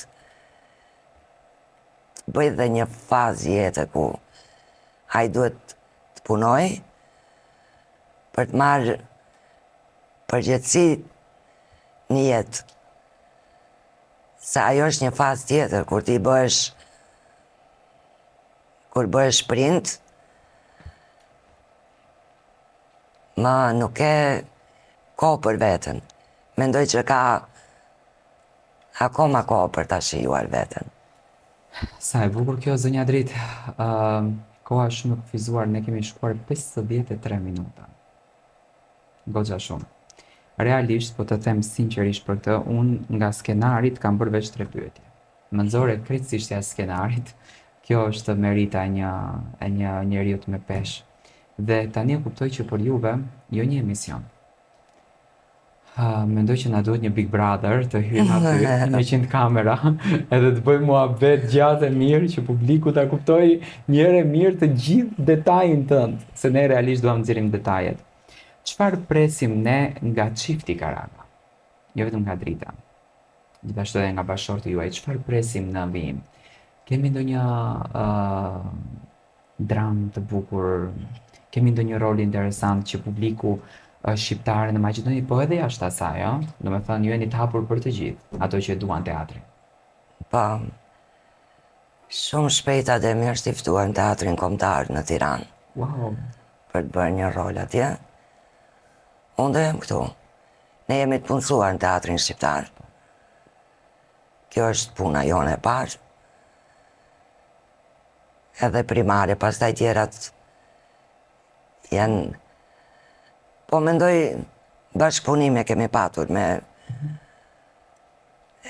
të bëj dhe një fazë jetë ku ai duhet të punoj për të marrë përgjegjësi në jetë. Se ajo është një fazë tjetër, kur bëhesh prind, ma nuk e kohë për veten. Mendoj që ka akoma kohë për ta shijuar veten. Sa e bukur kjo, zënja Drit. Koha është shumë e kufizuar, ne kemi shkuar 53 minuta. Goxha shumë. Realisht, po të them sinqerisht për këtë, unë nga skenarit kam bërë veç 3 pyetje. Më nxore krejtësisht jashtë skenarit. Kjo është merita e një njeriu me peshë. Dhe tani e kuptoj që për juve, jo një emision. Mendoj që na duhet një Big Brother të hyjmë aty në 100 kamera edhe të bëjmë muhabet gjatë e mirë që publiku ta kuptojë një herë mirë të gjithë detajin tënd, se ne realisht duam të nxjerrim detajet. Çfarë presim ne nga çifti Karaga? Jo vetëm nga Drita. Gjithashtu edhe nga bashkëshorti juaj, çfarë presim në vijim? Kemi ndonjë dramë të bukur? Kemi ndonjë rol interesant që publiku shqiptar në Maqedoni, po edhe jashtë asaj, do me thënë, ju jeni të hapur për të gjithë, ato që duan teatri. Po, shumë shpejt Ademi është i ftuar në teatrin kombëtar në Tiranë Wow, për të bërë një rol atje. Unë do jem këtu. Ne jemi të punësuar në teatrin shqiptar. Kjo është puna jone e parë. Edhe primare, pastaj tjerat janë. Po mendoj bashkëpunime kemi patur me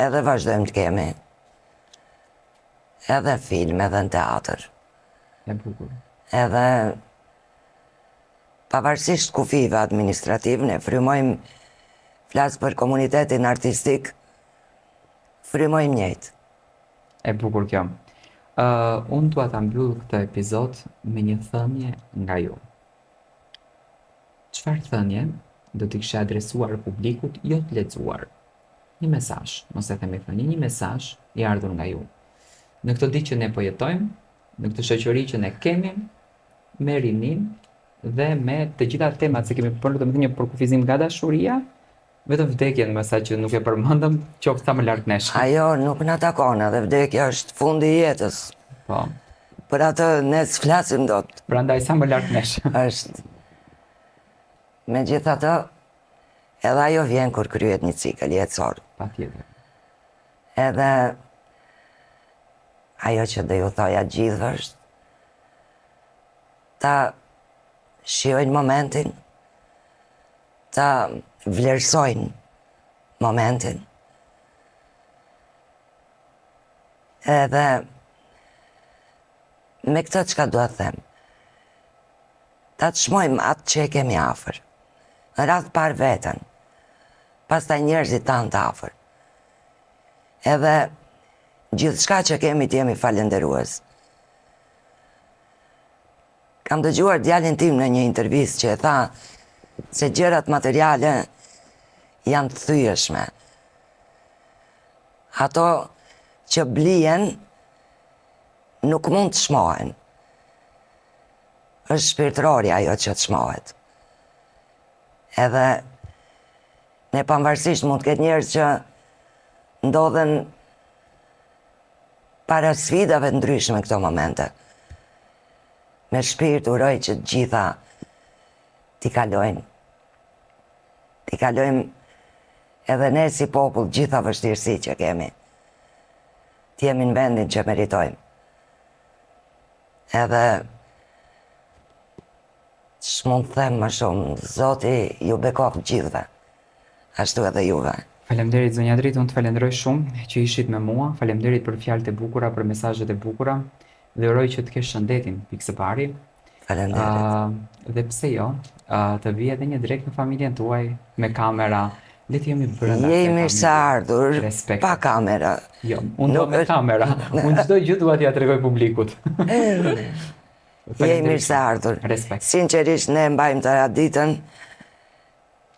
edhe vazhdojmë të kemi. Edhe film, edhe në teatr. e bukur. Edhe pavarësisht kufive administrativ, ne frymojmë, flas për komunitetin artistik, frymojmë njëjtë. E bukur kjo. Unë dua ta mbyll këtë epizod me një thënie nga ju. Çfarë thënie do t'i kishe adresuar publikut jo të lexuar? Një mesazh, mos e themi thënie, një mesazh i ardhur nga ju. Në këtë ditë që ne po jetojmë, në këtë shoqëri që ne kemi, me rinin dhe me të gjitha temat se kemi përmendur, domethënë një përkufizim nga dashuria, vetëm vdekjen më sa që nuk e përmendëm, qoftë sa më larg nesh. Ajo nuk na takon, edhe vdekja është fundi i jetës. Po. Për atë ne s'flasim dot. Prandaj sa më larg nesh. Është. Megjithatë, edhe ajo vjen kur kryhet një cikël jetësor. Patjetër. Edhe ajo që dhe ju thoja gjithë është ta shijojnë momentin, ta vlerësojnë momentin. Edhe me këtë çka dua të them, ta të çmojmë atë që e kemi afër. Në radhë parë veten, pastaj njerëzit tanë të afër. Edhe gjithçka që kemi të jemi falenderues. Kam dëgjuar djalin tim në një intervistë që e tha se gjërat materiale janë të thyeshme. Ato që blihen nuk mund të çmohen. Është shpirtërorja ajo që çmohet. Edhe ne pavarësisht mund të ketë njerëz që ndodhen para sfidave të ndryshme këto momente. Me shpirt uroj që të gjitha t'i kalojnë. T'i kalojmë edhe ne si popull gjitha vështirësi që kemi. T'jemi në vendin që meritojmë. Edhe s'mund të them më shumë, Zoti ju bekoft gjithve. Ashtu edhe juve. Faleminderit zonja Dritë, unë të falenderoj shumë që ishit me mua. Faleminderit për fjalët e bukura, për mesazhet e bukura. Dhe uroj që të kesh shëndetin pikë së pari. Faleminderit. Dhe pse jo, të vi edhe një direkt në familjen tuaj me kamera. Le të jemi brenda. Jemi së ardhur, Respekt. pa kamera. Jo, unë do me kamera. Unë çdo gjë dua t'ia tregoj publikut. Jemi së ardhur. Respekt. Sinqerisht ne mbajmë të ditën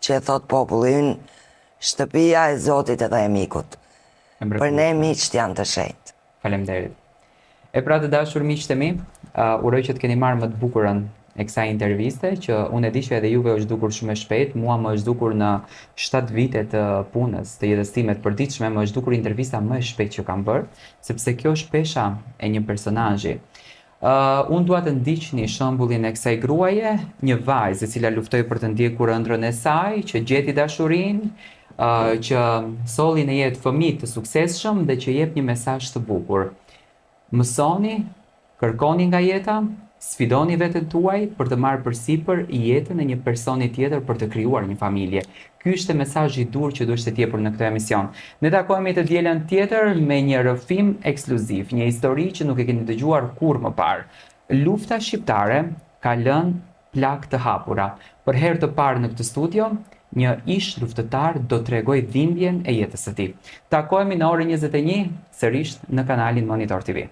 që thot populli ynë, shtëpia e Zotit edhe e mikut. Për ne miqt janë të shenjtë. Faleminderit. E pra të dashur miqtë e mi, uroj që të keni marrë më të bukurën e kësaj interviste, që unë e di që edhe juve është dukur shumë e shpejt, mua më është dukur në 7 vite të punës, të jetës time të përditshme, më është dukur intervista më e shpejt që kam bërë, sepse kjo është pesha e një personazhi. Unë dua të ndiqni shembullin e kësaj gruaje, një vajzë e cila luftoi për të ndjekur ëndrrën e saj, që gjeti dashurinë, që solli në jetë fëmijë të suksesshëm dhe që jep një mesazh të bukur. Mësoni, kërkoni nga jeta, sfidoni veten tuaj për të marrë përsipër jetën e një personi tjetër për të krijuar një familje. Ky është mesazhi i dur që duhet të jepur në këtë emision. Ne takohemi të dielën tjetër me një rrëfim ekskluziv, një histori që nuk e keni dëgjuar kurrë më parë. Lufta shqiptare ka lënë plagë të hapura. Për herë të parë në këtë studio, një ish luftëtar do të tregoj dhimbjen e jetës së tij. Takohemi në orën 21 sërish në kanalin Monitor TV.